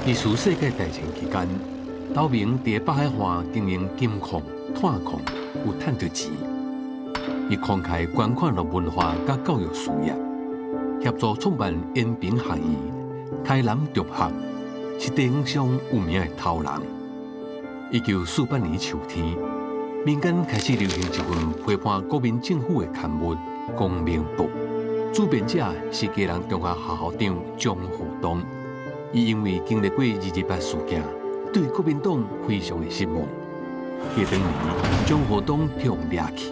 二次世界大战期间，老明伫北海岸经营金矿、炭矿，有赚到钱。伊慷慨捐款了文化甲教育事业，协助创办延平学院、开南中学，是地方上有名的头人。1948年秋天，民间开始流行一份陪伴国民政府的刊物《光明报》，主编者是嘉南中学校校长张虎东。伊因为经历过228事件，对国民党非常的失望。迄当年，张虎东被掠去，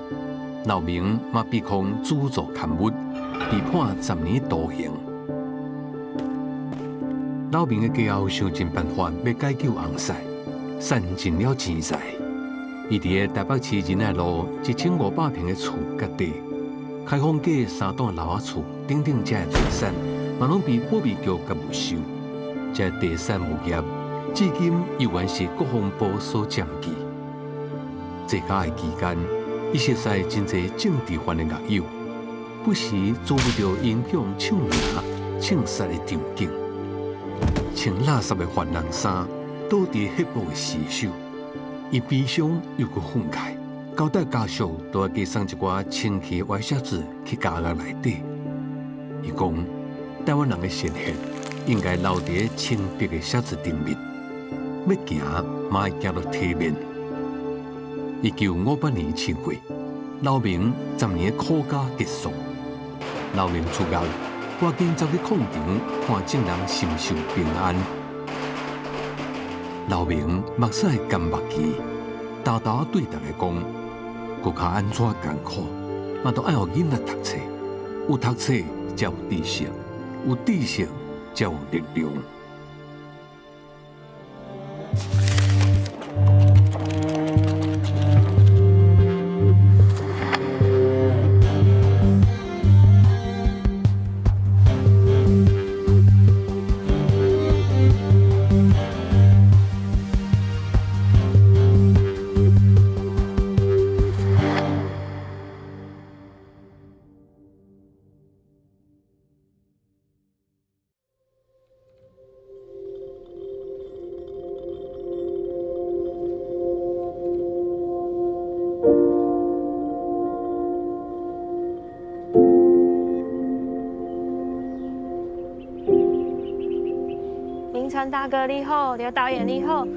老明嘛被控资助刊物，被判10年徒刑。老明的家后想尽办法要解救翁婿，散尽了钱财。伊伫台北市仁爱路1500平的厝甲地，开放价3栋楼仔厝，等等这地产，嘛拢被保密局甲没收。这地产物业至今依然是国防部所占据。在家的期间，伊熟悉真侪政治犯的恶友，不时遭遇到影响抢赢、枪杀的场景。穿垃圾的犯人衫，倒伫黑布的尸首，伊悲伤又搁愤慨，交代家属都要加送一寡清气歪写字去家屋内底。伊讲，台湾人的神血应该留伫清白的写字顶面，要行嘛会行到体面。1958年7月，老明10年的苦假结束，老明出狱，赶紧走去矿场看证人心受平安。老明目屎干目奇，偷偷对大家讲，国家安怎艰苦，嘛都爱互囡仔读册，有读册才有知识，有知识才有力量。陈大哥你好，刘导演你好。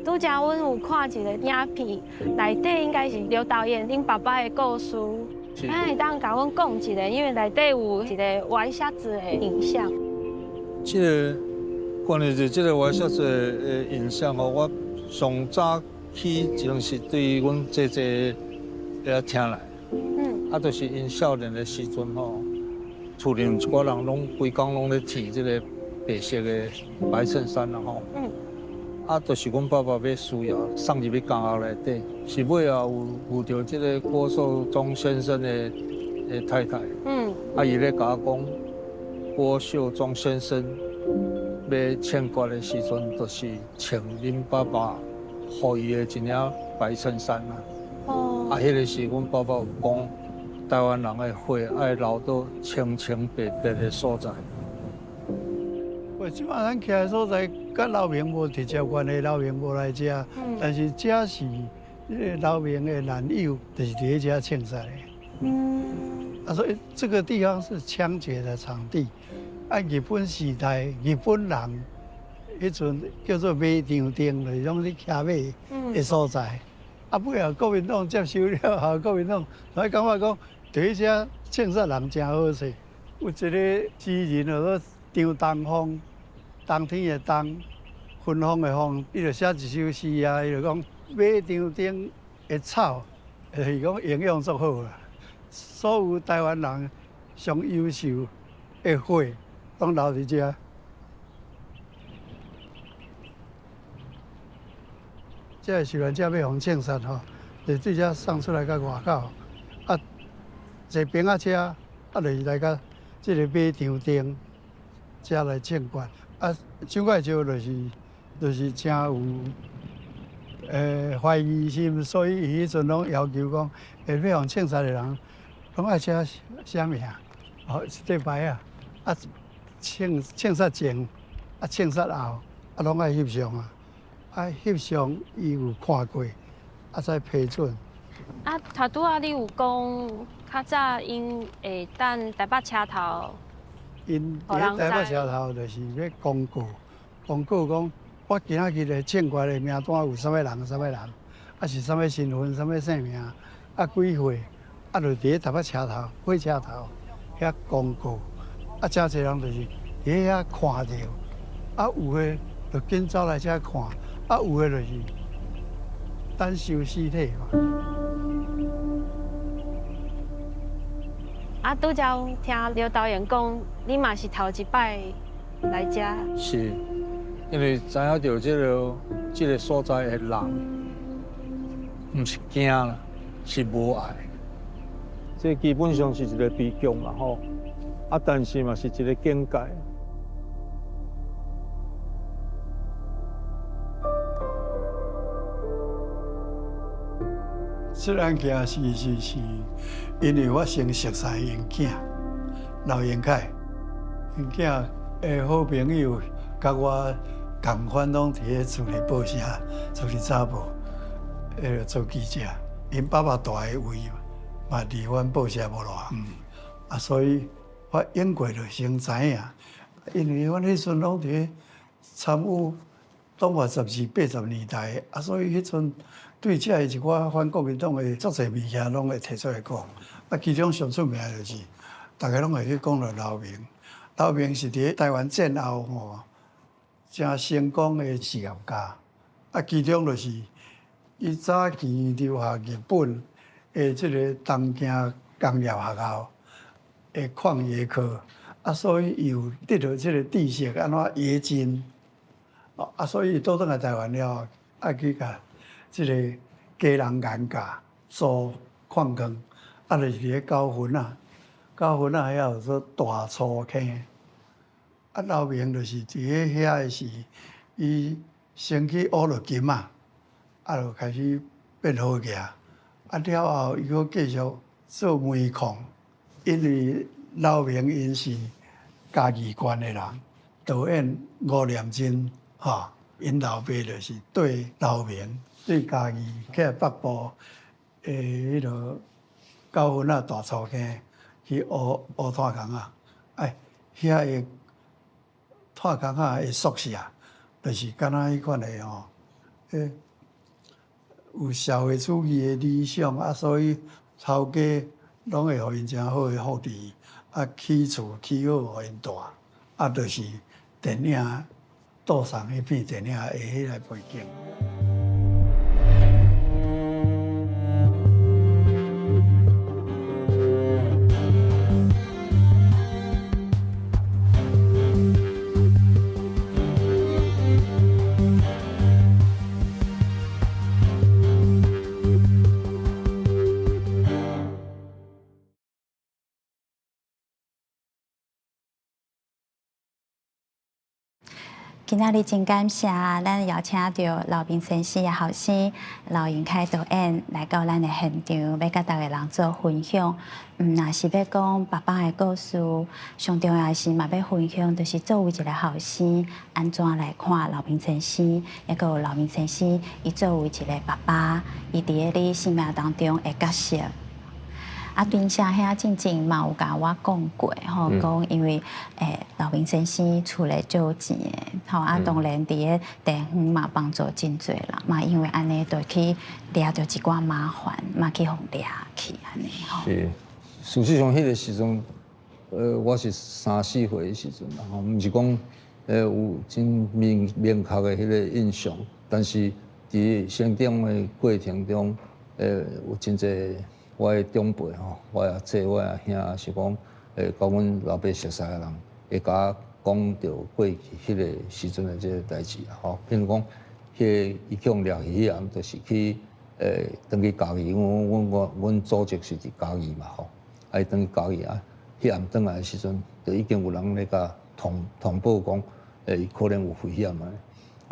拄则阮有看一个影片，内底应该是刘导演恁爸爸的故事。会当甲阮讲一个，因为内底有一个歪写字的影像。这个关于这个歪写字的影像哦，我上早起就是对阮姐姐遐听来。就是因少年的时阵吼，厝里一寡人拢规工拢咧剃这个白色的白衬衫啦吼。就是阮爸爸要需要送入去监狱内底，是尾后有着这个郭寿忠先生的太太。伊咧甲我讲，郭寿忠先生要签决的时阵，就是穿恁爸爸予伊的一领白衬衫啦。迄个是阮爸爸有讲，台湾人的血爱流到清清白白的所在。即摆咱徛的所在，甲老明无直接关系，老明无来遮，但是遮是老明的男友，就是伫遮枪杀的。所以这个地方是枪决的场地。日本时代，日本人迄阵叫做马场町，就是拢咧骑马的所在。尾后国民党接收了后，国民党才感觉讲，伫遮枪杀人真好势。有一个诗人叫做张东风。冬天的冬，芬芳的芳，伊就写一首诗啊，伊就讲马场顶的草，就是讲营养足好啦。所有台湾人上优秀的血，拢留伫遮。这个是咱遮要互枪杀吼，就对遮送出来到外口，坐平仔车，就是来到这个马场顶，遮来枪决。蒋介石就是真有怀疑心，所以伊迄阵拢要求讲，要互枪杀的人，拢爱写名，一块牌啊，庆杀前庆杀后拢爱翕相啊，翕相伊有看过，再批准。头拄你有讲，较早因会等台北车头。因伫台北车头就是要公告讲，我今仔日的庆官的名单有啥物人，是啥物身份，啥物姓名，几岁，就伫台北车头、火车头遐公告，真侪人就是伫遐看到，有诶就紧走来遮看，有诶就是等收尸体嘛。拄则听刘导演讲，你嘛是头一摆来遮。是，因为知影到这个所在的人，唔是惊啦，是无爱。这基本上是一个追求啦吼，但是嘛是一个境界。这案件是，因为我先熟悉因囝刘延凯，因囝的好朋友，甲我共款拢伫咧厝里报社，就是查某，做记者。因爸爸大个位嘛，离阮报社无偌所以我应过就先知影，因为阮迄阵拢伫咧参与党外12、80年代，所以迄阵。对这的一寡反国民党的足侪物件，拢会提出来讲。其中上出名就是，大家拢会去讲到刘明。刘明是伫台湾战后真成功的事业家。其中就是伊早期留下日本的这个东京工业学校的矿业科，所以伊有得到这个知识安怎冶金。所以倒转来台湾了，去甲。这个家人研价做矿工，就是伫咧高分遐有说大粗坑。刘明就是伫咧遐的时，伊先去学了金就开始变好个。了后伊佫继续做煤矿，因为刘明因是嘉义县的人，导演吴念真因老爸就是对刘明。对家己去北部迄落9分大粗坑去学炭工遐个炭工的宿舍，就是敢若迄款的有社会主义的理想所以头家拢会互因真好的福利起厝起好互因住就是电影岛上迄片电影的迄个背景。今仔日真感谢咱邀请到刘明先生的后生刘延凯导演来到咱的现场，要甲大家人做分享。若是要讲爸爸的故事，上重要的是嘛要分享，就是作为一个后生，安怎来看刘明先生，也个有刘明先生，伊作为一个爸爸，伊伫咧你生命当中的角色。顶下遐静静嘛有甲我讲过讲因为刘明先生厝里借钱的当然伫咧地方嘛帮助真侪人嘛，因为安尼就去掠着一寡麻烦，嘛去互掠去安尼是，事实上迄个时阵，我是3、4岁的时阵啦毋是讲有真明确的迄个印象，但是伫成长的过程中，有真侪。我的长辈我也姐、我也兄是讲，甲阮老爸熟悉的人，会甲我讲到过去迄个时阵的这个代志比如讲，伊去用掠鱼啊，就是去登去嘉义，阮祖籍是伫嘉义嘛登去嘉义迄暗转来的时阵，就已经有人咧甲通报讲，伊可能有危险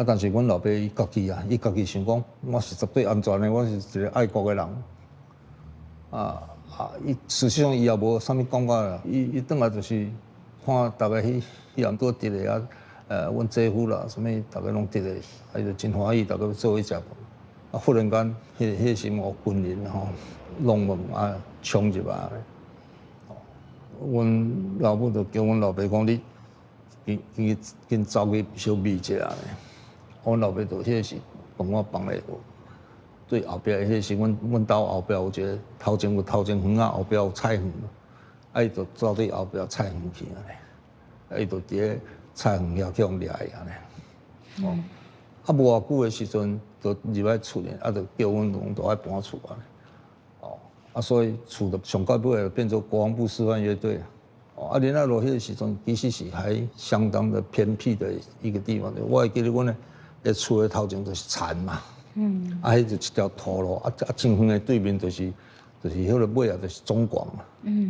但是阮老爸伊家己想讲，我是绝对安全的，我是一个爱国的人。伊事实上伊也无啥物讲法啦，伊转来就是看大家迄暗多得个啊，阮姐夫啦，什物大家拢得个，啊，伊就真欢喜，大家要做伙食饭。啊，忽然间，迄时候军人吼，弄门啊，冲入来。阮老母就叫阮老爸讲，你紧走去小米一下咧。阮老爸就迄时帮我放咧，对后壁迄时阮兜后壁有一个头前园啊，后壁有菜园，啊伊就走对后壁菜园去安尼，啊伊就伫咧菜园遐去互掠去安尼。哦，啊无偌久的时阵，就入来厝咧，啊就叫阮拢都爱搬厝安尼。哦，啊所以厝就上到尾就变做国防部示范乐队。哦，啊，林爱罗迄个时阵其实是还相当的偏僻的一个地方。我会记得阮的厝的头前就是田嘛，啊，迄就一条土路，啊真远的对面就是迄个尾啊就是总广嘛，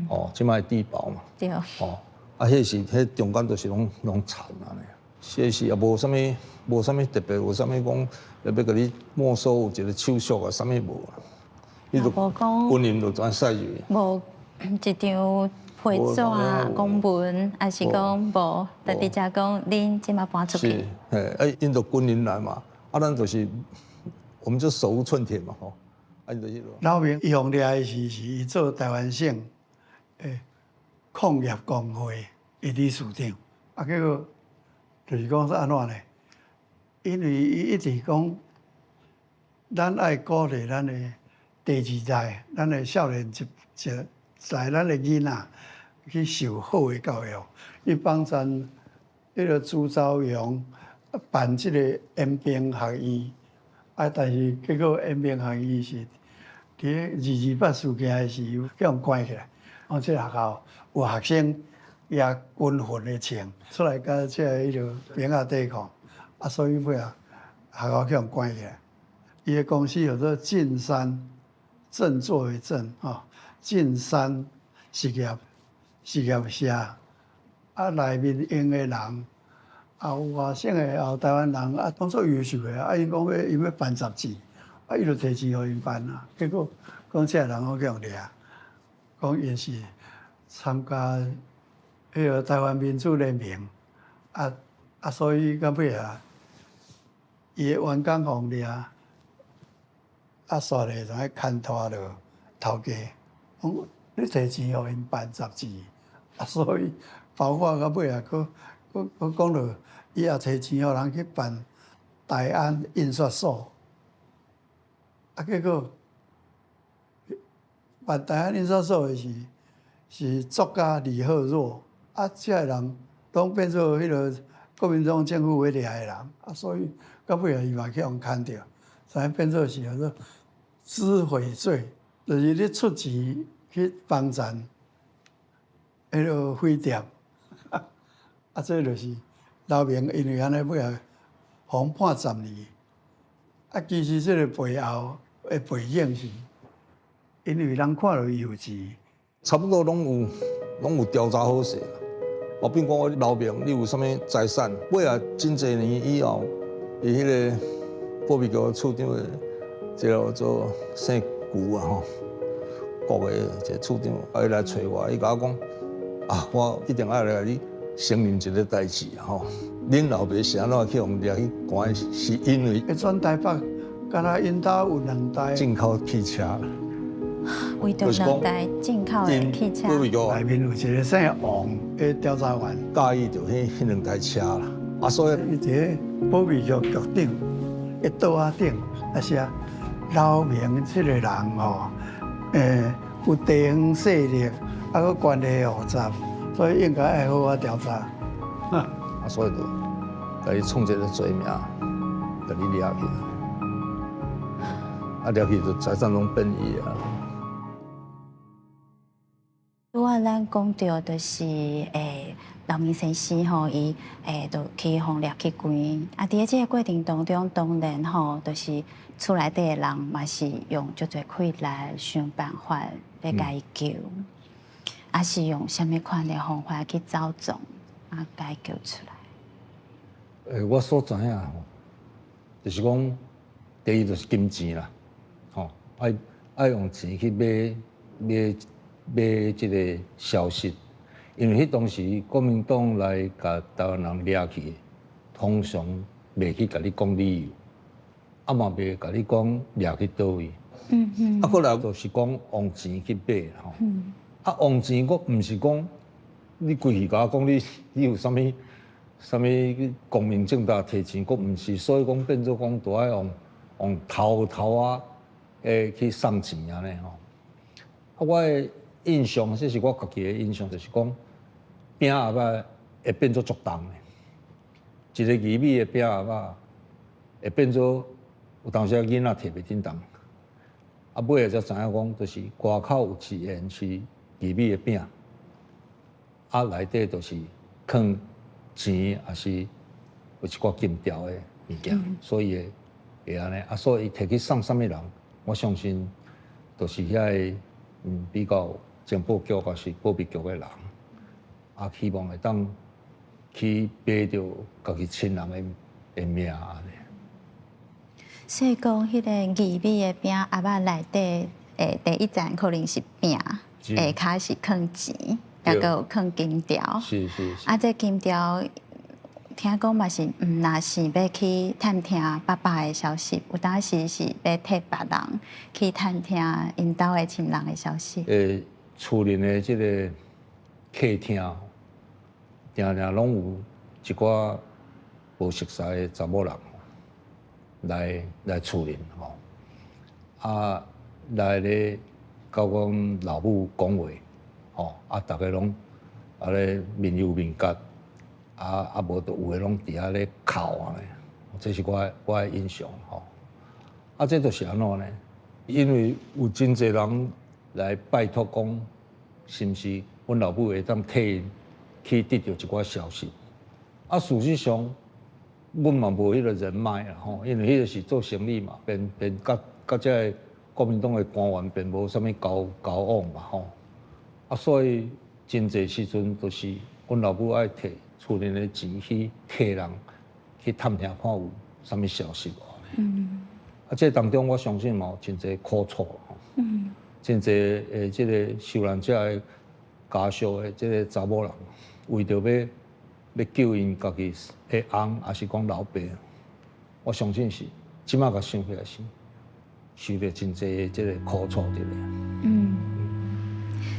哦，即摆地堡嘛，对，哦，啊，迄中间就是拢田安尼，迄时也无啥物特别，无啥物讲要甲你没收有一个手续啊，啥物无啊，伊就军人就专驶入去，无一张。会纸啊，公文，还是讲无，特直接讲恁即马搬出去。是，哎，因着军人来嘛，啊，咱就是，我们就手无寸铁嘛，吼，啊，因着迄落。老兵伊用掠的是伊做台湾省诶矿业工会的理事长，啊，结果就是讲是安怎呢？因为伊一直讲，咱爱鼓励咱的第二代，咱的少年一代，咱的囡仔。去受好的教育，伊帮咱迄个朱朝阳办即个延平学院，啊，但是结果延平学院是伫228事件的时候叫人关起来。哦，即个学校有学生也军训的穿出来，甲即个迄个兵仔抵抗，啊，所以尾啊学校叫人关起来。伊的公司叫做进山振作的振啊，进山实业社，啊内面用的人，啊有外省的，也有台湾人，啊当作优秀的，啊因讲因要办杂志，啊伊就提钱互因办啊，结果讲这人好叫掠，讲因是参加迄个台湾民主联盟，啊所以到尾啊，伊的员工互掠，啊煞咧就爱牵拖着头家，讲你提钱互因办杂志。啊，所以包括到尾啊，佮讲到伊也摕钱互人去办台安印刷所，啊，结果办台安印刷所的是作家李鹤若，啊，这个人拢变做迄个国民党政府要掠的人，啊，所以到尾啊，伊嘛去互牵着，所以变做是叫做知悔罪，就是你出钱去帮咱。迄个废店，啊，这就是老明因为安尼尾啊，互判10年。啊，其实这个背后的背景是，因为人看到幼稚，差不多拢有调查好势。哦，比如讲我老明，你有啥物财产，尾啊真侪年以后，伊迄个保庇局处长的，即个做姓古啊吼，国的一个处长，伊来找我，伊甲我讲。啊，我一定要来你承认一个代志吼。恁老爸是安怎去互掠去关？是因为迄转台北，敢若因兜有2台进口汽车，为着2台进口的汽车，内面有一个姓王的调查员，介意着迄2台车啦。啊，所以伊伫保庇局局长一桌仔顶，啊写老明这个人吼，有地方势力。啊，佮关系复杂，所以应该爱好好调查。啊，所以就甲伊创一个罪名，甲你掠去，啊掠去就财产拢变伊啊。拄仔咱讲到就是老明先生吼，伊就去互掠去关，啊，伫即个过程当中，当然吼，就是厝内底的人嘛是用足侪气力想办法要甲伊救。还是用什么款的方法去找踪，啊，解救出来？我所知影吼，就是讲，第一就是金钱啦，吼，爱用钱去买即个消息，因为迄当时国民党来甲台湾人掠去，通常袂去甲你讲理由，啊嘛袂甲你讲掠去倒位。啊，过来就是讲用钱去买吼。啊，用钱我毋是讲你规气甲我讲你有啥物光明正大摕钱，我毋是，所以讲变做讲都爱用偷啊，去送钱安尼吼。啊，我的印象，这是我家己的印象，就是讲饼仔肉会变做足重的，一个薏米的饼仔肉会变做有当时囡仔摕袂叮当。啊，尾下才知影讲，就是外口有一样是薏米的饼，啊内底就是放钱，还是有一寡金条的物件，所以会安尼。啊，所以伊摕去送啥物人，我相信就是遐个比较情报局或是保密局的人，啊，希望会当去买着家己亲人的命安尼。所以讲，迄个薏米的饼阿爸内底，第一站可能是饼，下骹是放钱，也个有放金条。是。啊，这金条听讲嘛是，若是要去探听爸爸的消息，有当时是要替别人去探听因兜的亲人的消息。厝内的这个客厅，常常拢有一寡无熟悉的查某人。来厝里吼，啊来咧甲阮老母讲话，吼啊大家拢啊咧面有面甲，啊无就有诶拢伫遐咧哭安尼，这是我的印象吼。啊这就是安怎呢？因为有真侪人来拜托讲，是毋是阮老母会当替因去得到一寡消息？啊事实上。阮嘛无迄个人脉啦吼，因为迄个是做生意嘛，便甲这国民党的官员便无啥物交往嘛吼，啊所以真侪时阵都是阮老母爱摕厝内的钱去替人去探听看有啥物消息无。啊这当中我相信嘛有真侪苦楚吼，真侪即个受难者的家属的即个查某人，为着要救因家己的翁，还是讲老爸，我相信是即马甲想起来是受着真侪的即个苦楚伫咧。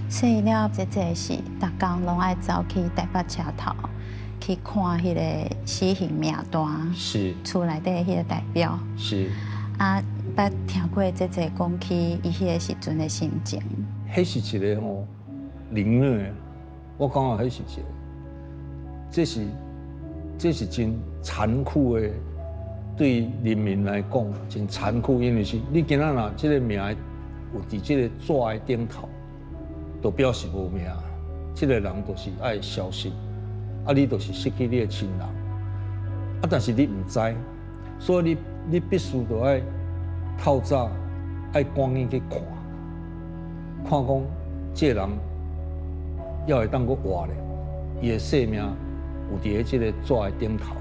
所以了，这是逐工拢爱走去台北车头去看迄个死刑名单，是厝内底迄个代表。是啊，捌听过这讲起伊迄个时阵的心情。迄是一个吼凌虐，我感觉迄是一个。这是真残酷的，对人民来讲真残酷，因为是你今仔若这个名有伫这个纸的顶头，就表示无命，这个人就是爱消失，啊，你就是失去你的亲人，啊，但是你唔知，所以你必须就爱透早爱赶紧去看讲这个人要会当阁活咧，伊的生命。有伫即个纸的顶头，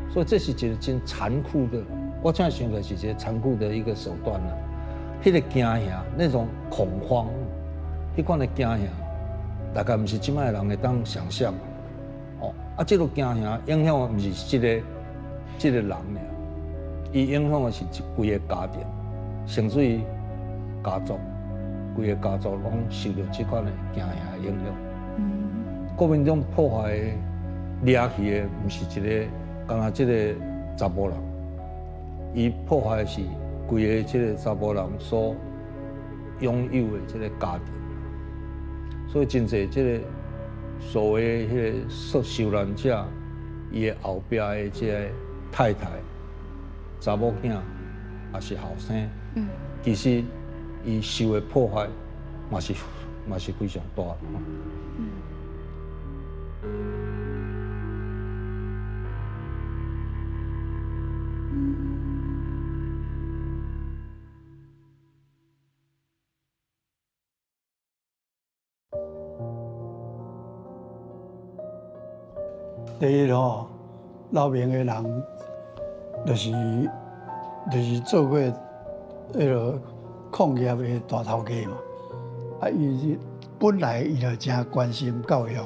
所以这是一个真残酷的，我现在想起来是一个残酷的一个手段啦。迄个惊吓，那种恐慌，迄款的惊吓，大概毋是即摆人会当想象。哦，啊，这种惊吓影响的毋是这个人尔，伊影响的是规个家庭，甚至于家族，规个家族拢受到即款的惊吓的影响。国民党破坏的。掠去的毋是一个，干那即个查甫人，伊破坏的是规个即个查甫人所拥有的即个家庭，所以真侪即个所谓迄个受难者，伊的后壁的即个太太、查某囝，也是后生，其实伊受的破坏嘛是非常大。第一吼，老明的人，就是做过迄个矿业的大头家嘛，啊，伊本来伊就真关心教育，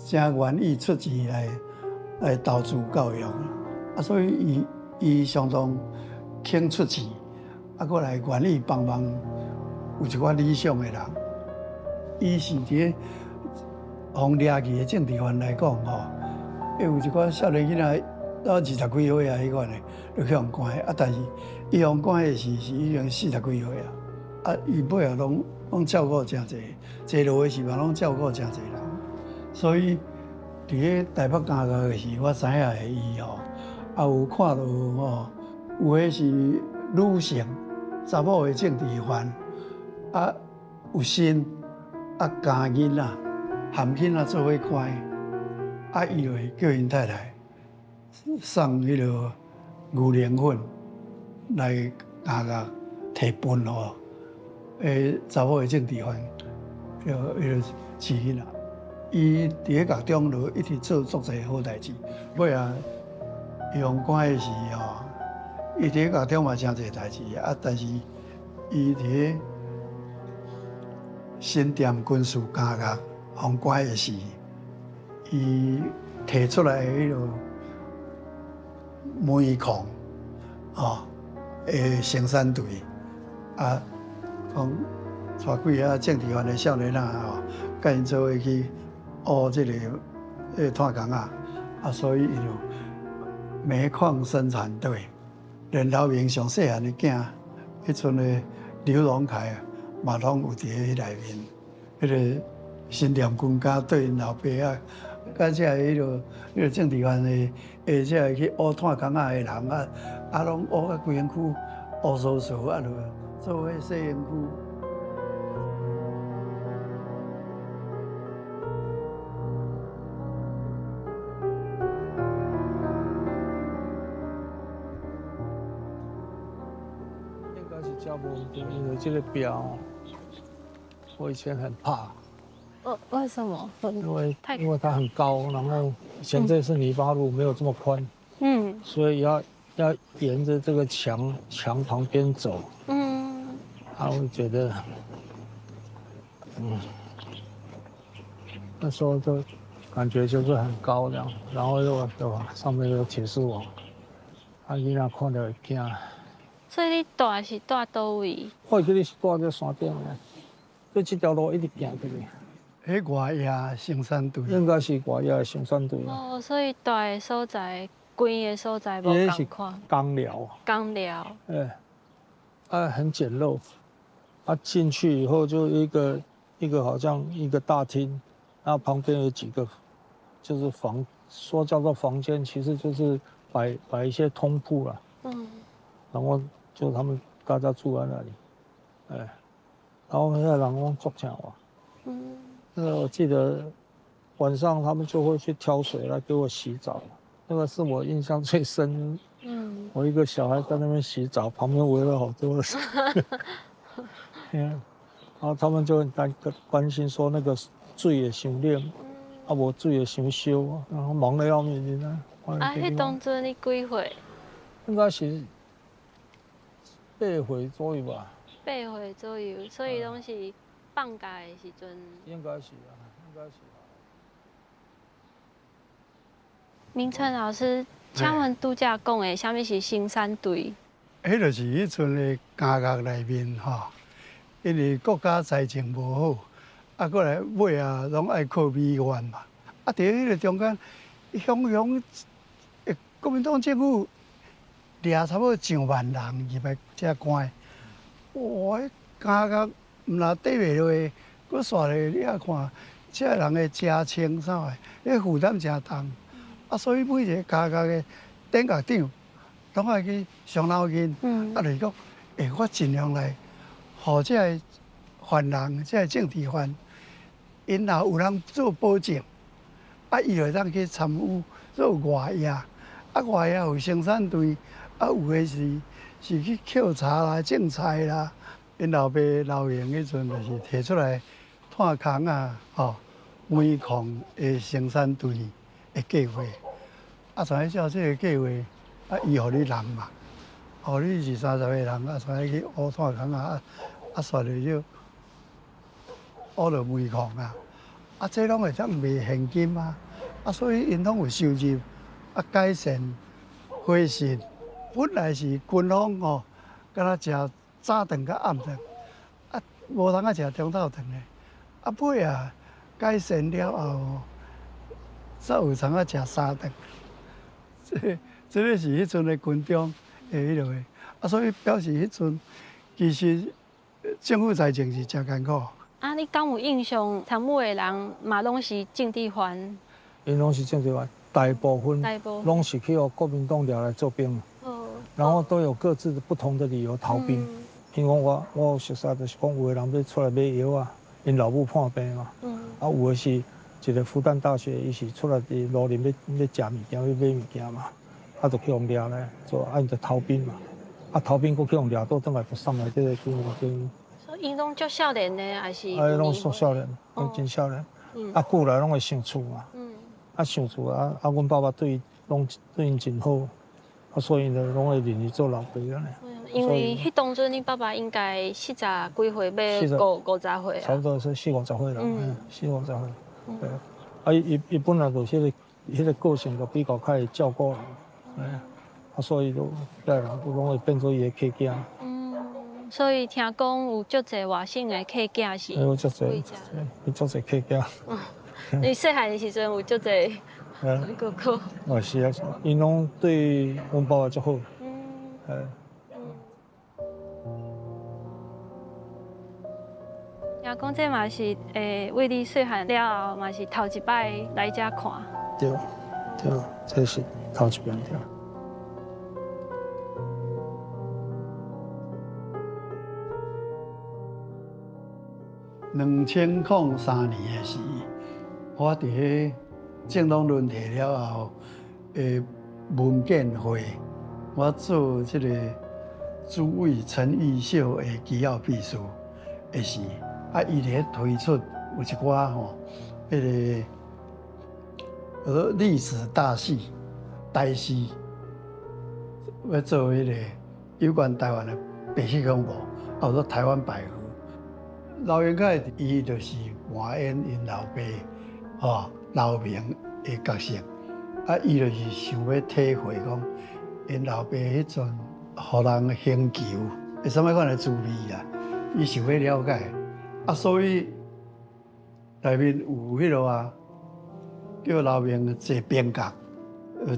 真愿意出钱来投资教育，所以伊相当肯出钱，过来愿意帮忙有一寡理想的人。伊是伫从掠去的政治犯来讲吼，有一寡少年囡仔到20几岁啊，迄款的就向关但是伊向关的是已经40几岁伊尾后拢照顾真济，坐落的时嘛拢照顾真济人，所以伫咧台北家的时，我知影的伊有看到有迄是女性查某的政治犯，有心教囡仔。含囡仔做伙看，伊就会叫因太太送迄个牛奶粉来摕分查某的政治犯，迄个饲囡仔。伊伫咧家中就一直做足侪好代志。尾啊，用关的是伊伫咧家中嘛真侪代志但是伊伫咧新店军事监狱。红关的是，伊提出来迄个煤矿生产队讲带几个政治犯的少年甲因做伙去学这个炭工所以伊就煤矿生产队，连老明上细汉的囝，迄阵的刘荣凯嘛拢有伫咧内面，迄个。新店军家对因老爸甲这迄个政治犯的，这去学炭工的人拢学到规身躯乌酥酥就做迄洗身躯。应该是加不稳定，因为这个表，我以前很怕。为什么？因为它很高，然后以前这是泥巴路，没有这么宽，所以要沿着这个墙旁边走，然后觉得，那时候就感觉就是很高这样，然后又上面有铁丝网，囡仔看到会惊。所以你住是住倒位？我记得是住在山顶的，对这条路一直行过去。迄外野生产队应该是外野生产队所以大的所在、贵的所在无同款。钢寮。钢寮。很简陋。进去以后就一个好像一个大厅，然后旁边有几个就是说叫做房间，其实就是摆一些通铺了。然后就他们大家住在那里，然后那个人工做起来我记得晚上他们就会去挑水来给我洗澡，那个是我印象最深。我一个小孩在那边洗澡，旁边围了好多人。然后他们就很关心说那个水也伤冷，无水也伤烧，然后忙得要命迄当阵你几岁？应该是8岁左右吧。8岁左右，所以拢是。放假的时阵，应该是。明成老师，请问拄则讲的，啥物是生产队？迄就是迄阵的监狱内面因为国家财政无好，过来尾拢爱靠美元嘛。伫迄个中间，乡国民党政府掠差不多1万人入来遮关，哇！监狱。毋若缀袂落，佫煞咧，你啊看，遮人的食穿啥个，迄负担真重。所以每一个监狱的典狱长，拢爱去伤脑筋，就是讲，我尽量来，互遮个犯人、遮个政治犯，因若有人做保证，伊就当去参与做外野，外野有生产队，有的是去捡茶啦、种菜啦。因老爸老明迄阵就是提出来炭工煤矿的生产队的计划，全照这个计划，伊互你人嘛，互你20-30个人，全去学炭工煞了就学着煤矿啊，这拢会当卖现金啊，啊，所以因拢有收入，啊，改善伙食。本来是军方哦，敢若食早顿甲暗顿，啊，无通啊食中昼顿的，啊尾啊改善了后，才有通啊食三顿。这个是迄阵的军中的迄落个，啊，所以表示迄阵其实政府财政是真艰苦。啊，你敢有印象？参与的人嘛拢是政治犯，因拢是政治犯，大部分拢是去国民党调来做兵，然后都有各自的不同的理由逃兵。譬如我有熟悉就是讲，有的人要出来买药啊，因老母破病嘛，啊有的是一个复旦大学，伊是出来伫路林要食物件，要买物件嘛，啊就去互抓来做，啊因就逃兵嘛，啊逃兵佫去互抓倒转来，就送来这个军。因拢足少年的，还是？拢足少年，拢真少年。啊，过来拢会想厝嘛。啊，想厝啊，阮爸爸对因真好，啊，所以呢，拢会认伊做老爸安尼。因为迄当阵，你爸爸应该40几岁，要50岁啊。差不多是40、50岁啦，40、50岁。对。啊，伊本来就迄个个性就比较较会照顾人，啊，所以就遐人都拢会变做伊的客家。所以听讲有足侪外省的客家是，有足侪，有足侪客家。你细汉的时阵有足侪哥哥。哦，是啊，因拢对阮爸爸足好。听讲这嘛是为你细汉了后嘛是头一摆来遮看。对，这是头一遍对。2003年的时，我伫迄政党轮替了后，文件会，我做这个主委陈玉秀的机要秘书的时，啊，伊咧推出有一寡吼，迄个历史大戏、台戏，要做迄个有关台湾的白色恐怖，啊，做台湾百合。老袁凯伊就是扮演因老爸老明的角色，啊，伊就是想要体会讲因老爸迄阵互人刑求是啥物款的滋味啦，伊想要了解，啊，所以内面有迄落啊，叫老明坐边角，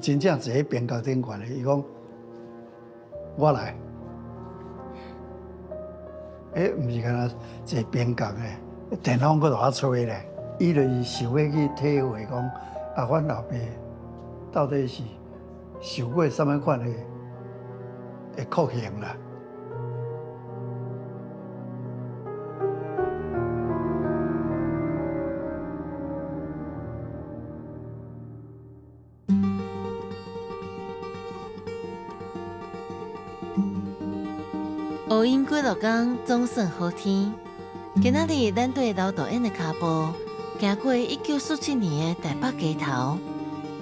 真正坐喺边角顶悬的，伊讲我来。毋是干那坐边角的，电风搁大吹咧。伊就是想要去体会讲，啊，阮老爸到底是受过什么款的酷刑啦。乌云几落天，总算好天。今仔日咱对老导演的脚步，行过1947年的台北街头，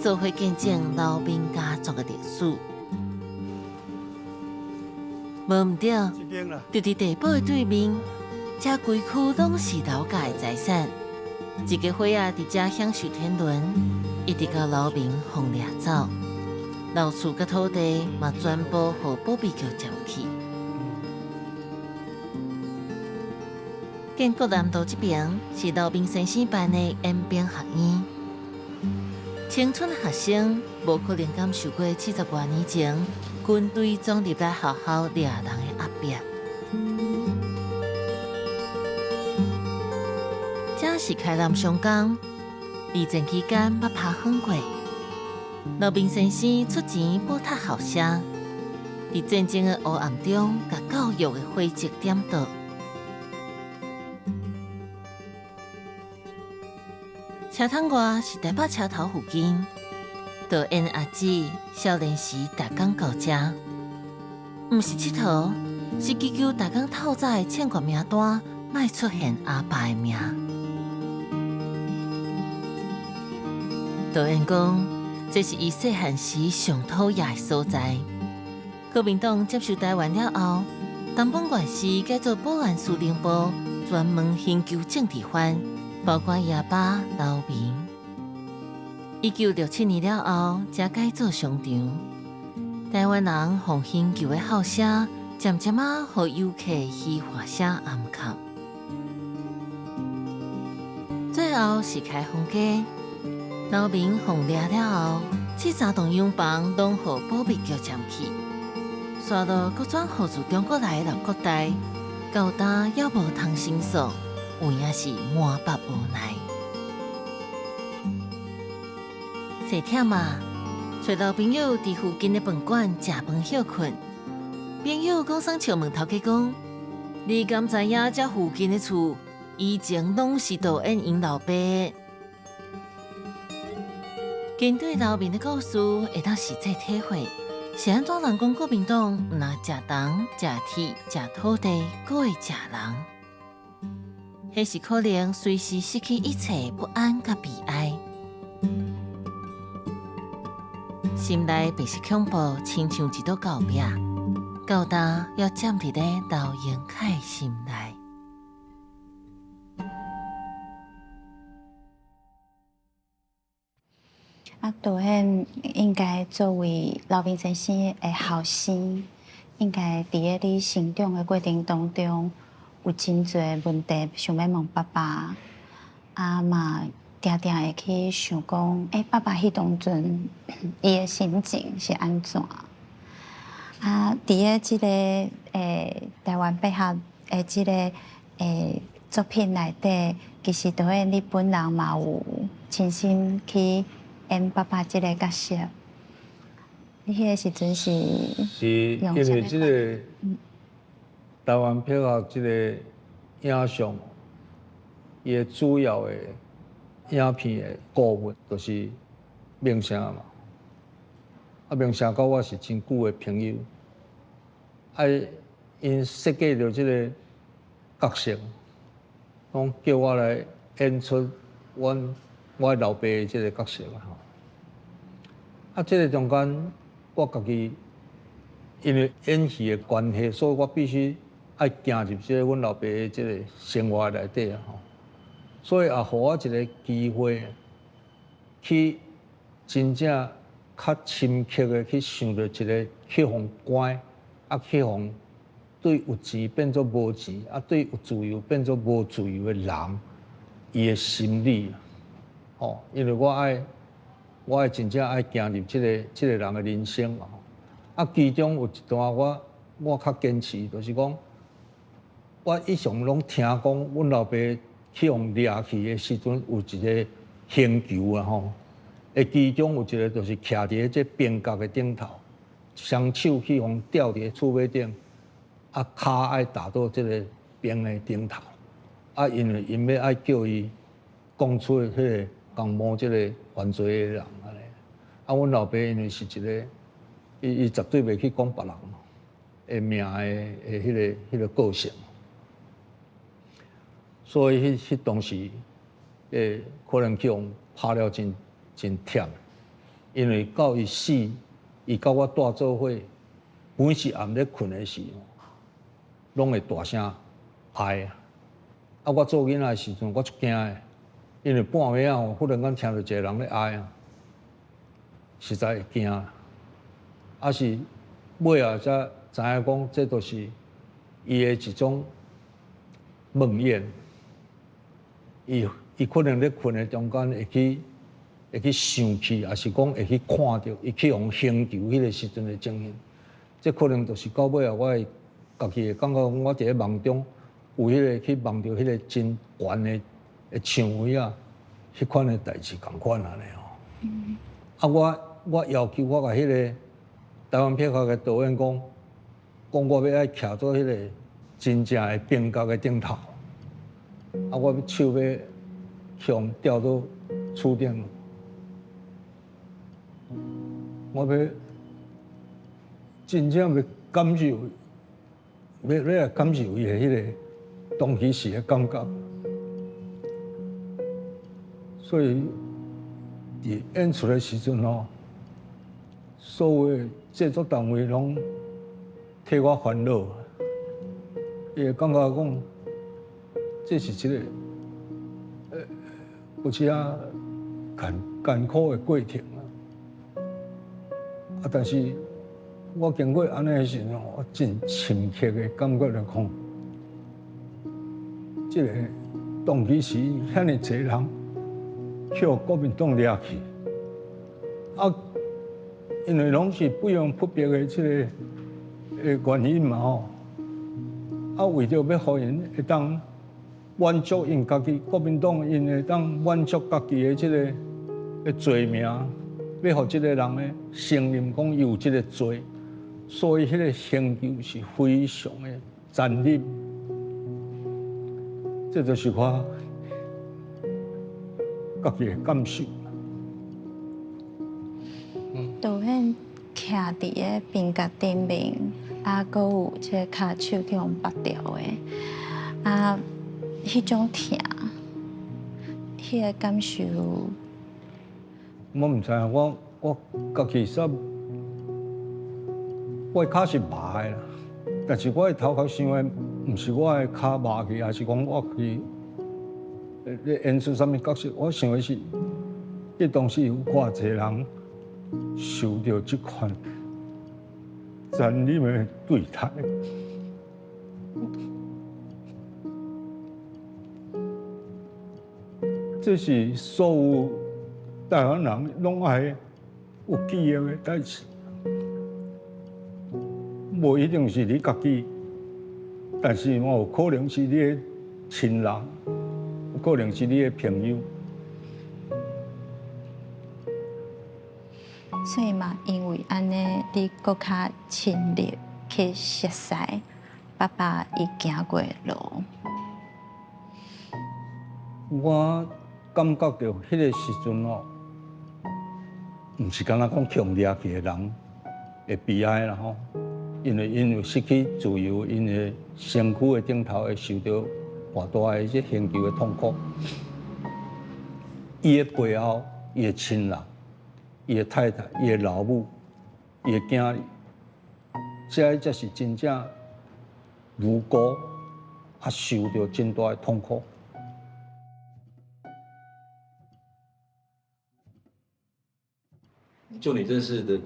做伙见证老兵家族的历史。无毋对，就伫地堡的对面，这规区拢是老家的财产。一个伙仔伫这享受天伦，一直到老兵互掠走，老厝甲土地嘛全部互保庇局占去。建国南道这边是老兵先生办的延兵学院，青春的学生无可能感受过70多年前军队总入来学校掠人的压迫。这是开南上工，二战期间捌拍远过，老兵先生出钱补贴校舍，在战争的黑暗中，甲教育的灰迹点倒。车窗外是台北车头附近，导演阿姊少年时逐工到这，毋是佚佗，是祈求逐工透早的欠缺名单，莫出现阿爸的名。导演讲，这是伊细汉时上讨厌的所在。国民党接受台湾了后，当本院士改做保安司令部，专门研究政治犯。包括爷爸刘明。1967年了后，才改做商场。台湾人奉新旧的后舍，渐渐啊，互游客去华舍暗藏。最后是开放街，刘明奉掠了后，这3栋洋房拢互保密局占去，刷到各转互自中国来的老国代，到今也无通申诉，有影是满腹无奈。细忝嘛，找老朋友伫附近的饭馆食饭休困。朋友讲送笑问头家讲，你敢知影这附近的厝以前拢是导演因老爸的？根据刘明的故事，会当实际体会，是安怎人讲国民党毋若食东、食铁、食土地，搁会食人？迄是可能随时失去一切不安甲悲哀。心内便是恐怖，亲像一道高壁，到今要站伫咧刘延凯心内。导演应该作为刘明先生的后生，应该伫咧你成长的过程当中，有真侪问题想要问爸爸，嘛定定会去想讲，爸爸迄当阵伊的心情是安怎？伫咧即个台湾百合的即个作品内底，其实导演你本人嘛有亲身去演爸爸即个角色。你迄个时阵是因为即个台湾百合即个影像，伊个主要的影片的顾问就是明成嘛。明成甲我是真久的朋友，因设计着即个角色，拢叫我来演出我老爸的即个角色啊。即个中间，我家己因为演戏的关系，所以我必须爱行入即个阮老爸的即个生活内底啊。所以也互我一个机会，去真正较深刻的去想到一个去互关，去互对有钱变做无钱，对有自由变做无自由的人，伊的心理。因为我爱真正爱行入即个人的人生其中有一段我较坚持，就是讲，我一向拢听讲，阮老爸去互掠去的时阵，有一个刑求其中有一个就是徛伫即边角的顶头，双手去互吊伫厝尾顶，骹爱打到即个边的顶头，因为因要爱叫伊讲出迄个共谋即个犯罪的人安尼。阮老爸因为是一个，伊绝对袂去讲别人的命的迄个个性，所以迄当时可能去互拍了真忝，因为到伊死，伊甲我带做伙，每时暗咧困的时，拢会大声哀。我做囡仔的时阵，我足惊的，因为半暝啊，忽然间听到一个人咧哀实在会惊。是尾啊才知影讲，这都是伊的一种梦魇。伊可能咧困的中间会去想起，也是讲会去看到伊去互刑求迄个时阵的情形。这可能就是到尾啊，我会家己会感觉我伫咧梦中有迄个去梦到迄个真悬的唱位迄款的代志共款安尼我要求我甲迄个台湾百合的导演讲我要爱徛做迄个真正的边角的顶头，我手要向吊到厝顶，我要真正要感受，要来感受伊的迄个当其时的感觉。所以伫演出的时阵所有制作单位拢替我烦恼，伊会感觉讲，这是一个有些艰苦的过程但是我经过安尼的时候，我真深刻的感觉来讲，这个当其时遐尼侪人去国民党掠去，因为拢是不用扑别的这个原因嘛为着要互因会当满足因家己国民党，因会当满足家己的这个罪名。要互这个人呢承认讲有这个罪，所以迄个刑求是非常的残忍。这就是我家己的感受。导演徛伫个病角顶面，还有即个骹手去用拔掉的，迄种疼，迄个感受。我唔知影，我家己我的骹是麻的啦，但是我的头壳想的，唔是我的骹麻去，还是讲我去咧演出啥物角色？我想的是，迄当时有偌济人受到这款残忍的对待。这是所有台湾人拢爱有记忆的代志，无一定是你家己，但是有可能是你的亲人，有可能是你的朋友。所以嘛，因为安尼，你搁较亲热去熟悉爸爸伊行过的路。我感觉到迄个时阵唔是敢若讲强掠去的人会悲哀啦因为因为失去自由，因为身躯的顶头会受到偌大的这刑求的痛苦。伊的背后，伊的亲人，伊的太太，伊的老母，伊的囝儿，这才是真正无辜，受到真大的痛苦。就你认识的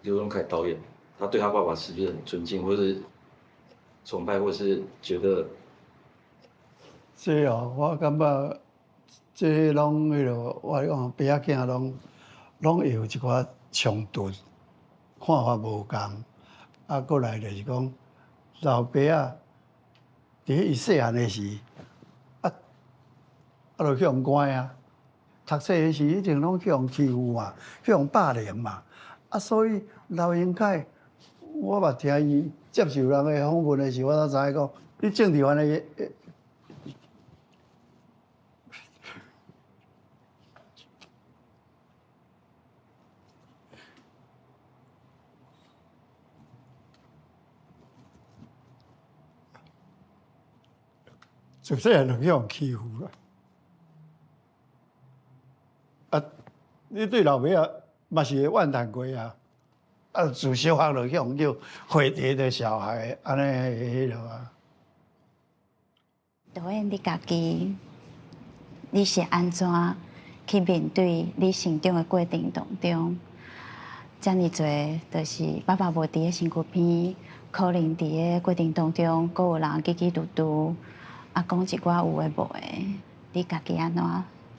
刘荣凯导演，他对他爸爸是不是很尊敬，或是崇拜，或是觉得？这我感觉这拢迄落，我讲爸仔囝拢会有一寡冲突，看法无共。过来就是讲老爸仔伫伊细汉的时，就去用关啊。读册的时一定拢去用欺负嘛，去用霸凌嘛，所以刘荣凯，我捌听伊接受人的访问的时候，我才知影讲，你政治犯的。就细汉就去用欺负啦。你对老爸啊，嘛是会怨叹过自小汉就向叫回地的小孩，安尼迄落导演，你家己，你是安怎去面对你成长的过程当中？遮尔多，就是爸爸无伫个身躯边，可能伫个过程当中，阁有人叽叽嘟嘟，讲一寡有诶无诶，你家己安怎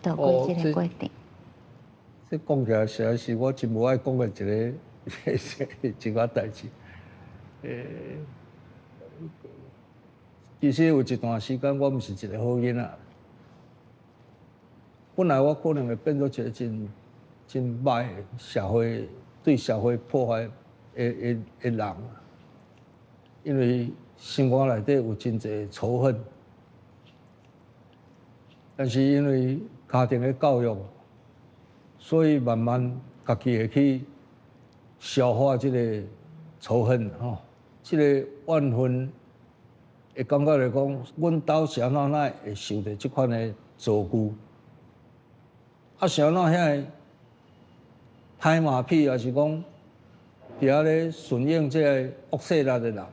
度过即个过程？这讲起来实在是我真无爱讲的一个代志。其实有一段时间我毋是一个好囡仔，本来我可能会变做一个真歹的社会对社会破坏的人，因为心肝内底有真侪仇恨，但是因为家庭的教育。所以慢慢家己会去消化这个仇恨这个怨恨，会感觉来讲，阮家是安怎会受到这款的遭遇，是安怎遐拍马屁，还是讲伫遐咧顺应这个恶势力的人，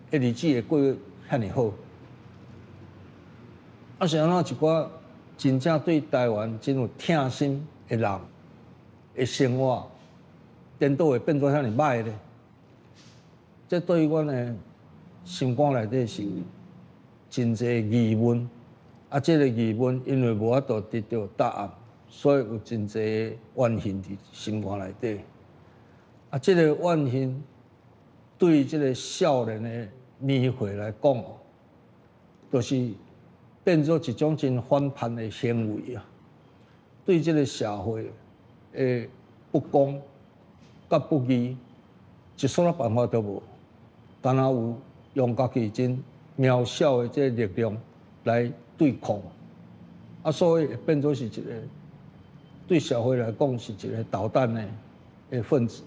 日子会过遐尼好，是安怎一寡真正对台湾真有疼心的人的生活，颠倒会变做遐尼歹咧？这对于阮的心肝内底是真侪疑问。啊，这个疑问因为无法度得到答案，所以有真侪怨恨伫心肝内底。啊，这个怨恨对这个少年的年岁来讲，就是变做一种真反叛的行为啊！对这个社会的不公、甲不义，一丝仔办法都无，单啊有用家己真渺小的这个力量来对抗，啊，所以变做是一个对社会来讲是一个捣蛋的分子，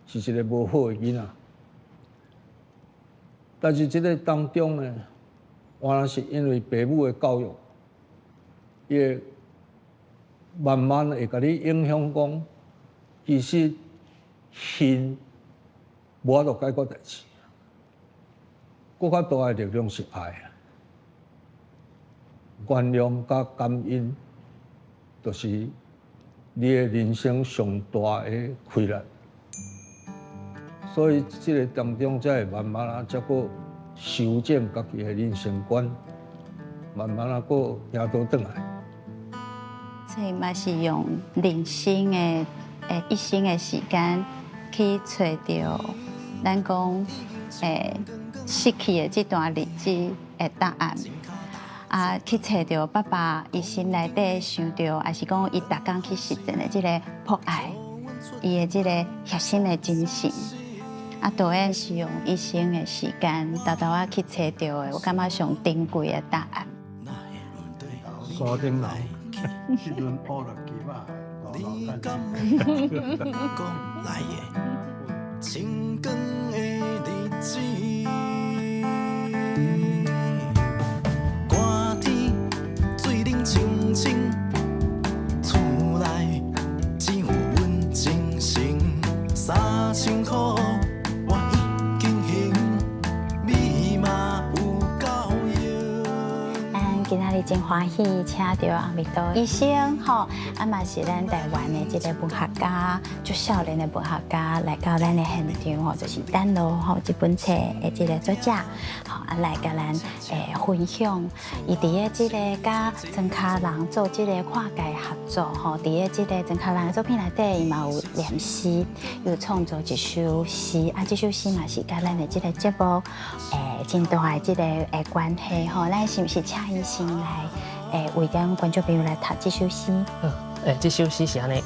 是一个无好的囡仔。但是这个当中呢，原来是因为父母的教育，也慢慢会甲你影响讲，其实恨无法度解决代志，更较大的力量是爱。原谅甲感恩，就是你的人生上大的快乐。所以，这个当中才会慢慢啊，才个修正家己的人生观，慢慢啊，个行倒转来。所以嘛是用人生的一生的时间去找到咱讲失去的这段日子的答案。啊，去找到爸爸伊心内底想到，还是讲伊逐工去实践的这个博爱，伊的这个核心的精神。啊，导演是用一生的时间，豆豆啊去找到的，我感觉上珍贵的答案。山顶楼，迄阵乌落鸡嘛，老干。情光的日子。清清，厝内只有阮真心，3000块我已经还，你嘛有够用。咱今仔日真欢喜，请到红绿岛医生吼，啊嘛是咱台湾的这个文学家，就少年的文学家来到咱的现场吼，就是《丹路》吼这本册的这个作者，吼啊来甲咱分享，伊伫个这个甲曾卡人做这个跨界合作吼，伫个这个曾卡人的作品内底，伊嘛有念诗，又创作一首诗，啊这首诗嘛是甲咱的这个节目真大的这个关系吼，咱是毋是请医生来为咱观众朋友来读这首诗？这首诗是安尼。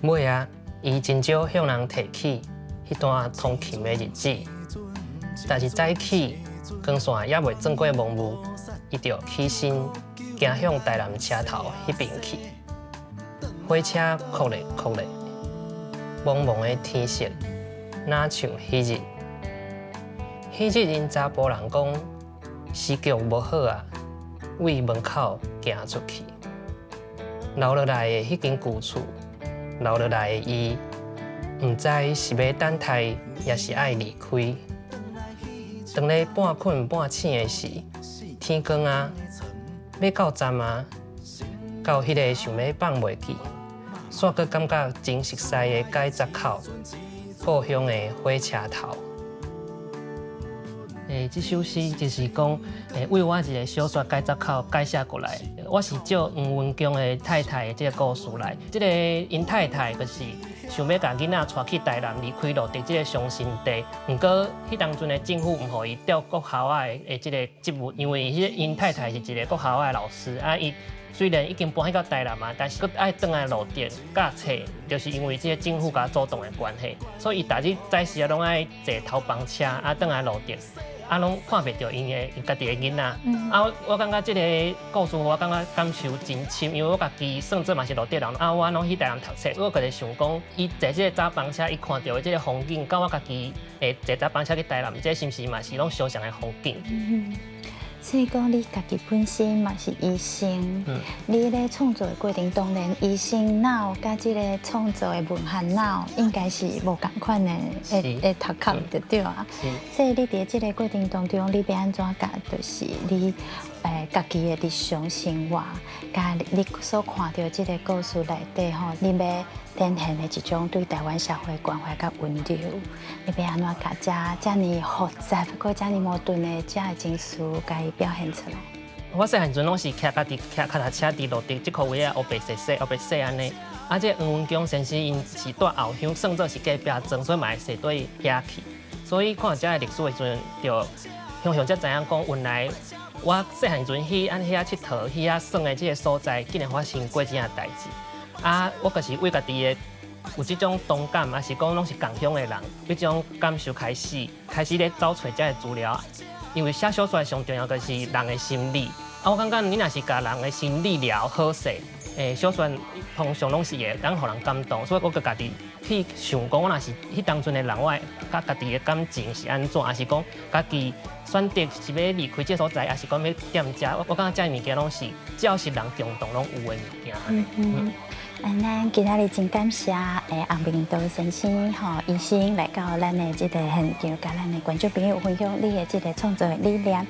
尾啊，伊真少向人提起迄段通勤的日子，但是早起光线也未转过蒙雾，伊就起身行向台南车头迄边去。火车哭咧哭咧，蒙蒙的天色，哪像迄日？迄日因查甫人讲时局无好啊，为门口行出去，留落来的迄间旧厝，留落来的伊，唔知是要等待，也是爱离开。当咧半困半醒的时，天光啊，要到站啊，到迄个想要放袂记，煞阁感觉真熟悉的改闸口，故乡的火车头。这首诗就是讲，为我一个小说改闸口改写过来。我是照黄文强的太太的这个故事来。这个因太太就是想要把囡仔带去台南，离开落地这个伤心地。不过，迄当阵的政府唔互伊调国校的这个职务，因为因太太是一个国校的老师啊，伊虽然已经搬去到台南嘛，但是佮爱转来落地驾车，就是因为这个政府甲主动的关系，所以伊逐日早时啊拢爱坐头班车啊转来落地。啊，拢看袂到因家己的囡仔。啊，我感觉这个故事，我感觉感受真深，因为我家己算做嘛是落地人。啊，我拢去台南读册，我家己想讲，伊坐这个早班车，伊看到的这个风景，甲我家己坐早班车去台南，这是毋是嘛是拢相像的风景？所以讲，你家己本身嘛是医生，你咧创作的过程当然，医生脑甲即个创作的文学脑应该是无共款的，会读壳对对啊。所以你伫即个过程当中，你要安怎甲，就是你家己的日常生活，甲你所看到即个故事内底吼，你要展现的一种对台湾社会关怀甲温柔，你要安怎甲遮尔复杂、搁遮尔矛盾的遮个情绪，甲伊表现出来？我细汉阵拢是徛家己徛脚踏车伫路顶即块位啊，黑白细细、黑白细安尼。啊，这黄文强先生因是住后乡，算作是隔壁庄，所以嘛会踅对遐去。所以看遮个历史的时阵，就乡才知影讲，原来我细汉阵去安遐佚佗、去遐耍的即个所在，竟然发生过这样代志。啊，我就是为家己的有这种同感，还是讲拢是共乡的人，有这种感受开始咧找找这个资料。因为写小说上重要就是人的心理。啊，我感觉你若是甲人的心理聊好势，小说通常拢是会当互人感动，所以我家己去想讲，我若是迄当阵的人，我甲家己的感情是安怎，还是讲家己选择是要离开这所在，还是讲要踮遮？我感觉这物件拢是只要是人共同拢有的物件。咱今仔日真感谢洪明道先生医生来到咱的这个现场，甲咱的观众朋友分享你的这个创作的理念。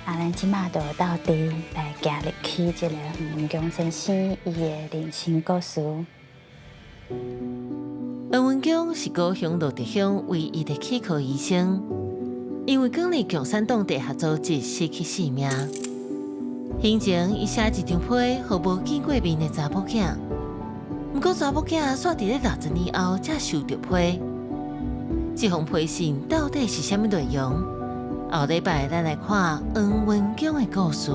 咱即马就到底来行入去这个洪文强先生伊的人生故事。洪文强是高雄罗德乡唯一的气科医生，因为建立共产党地下组织失去性命。先前伊写一张批互无见过面的查某囝，不过查某囝煞伫咧60年后才收到批。这封批信到底是啥物内容？后礼拜咱来看洪文强的故事。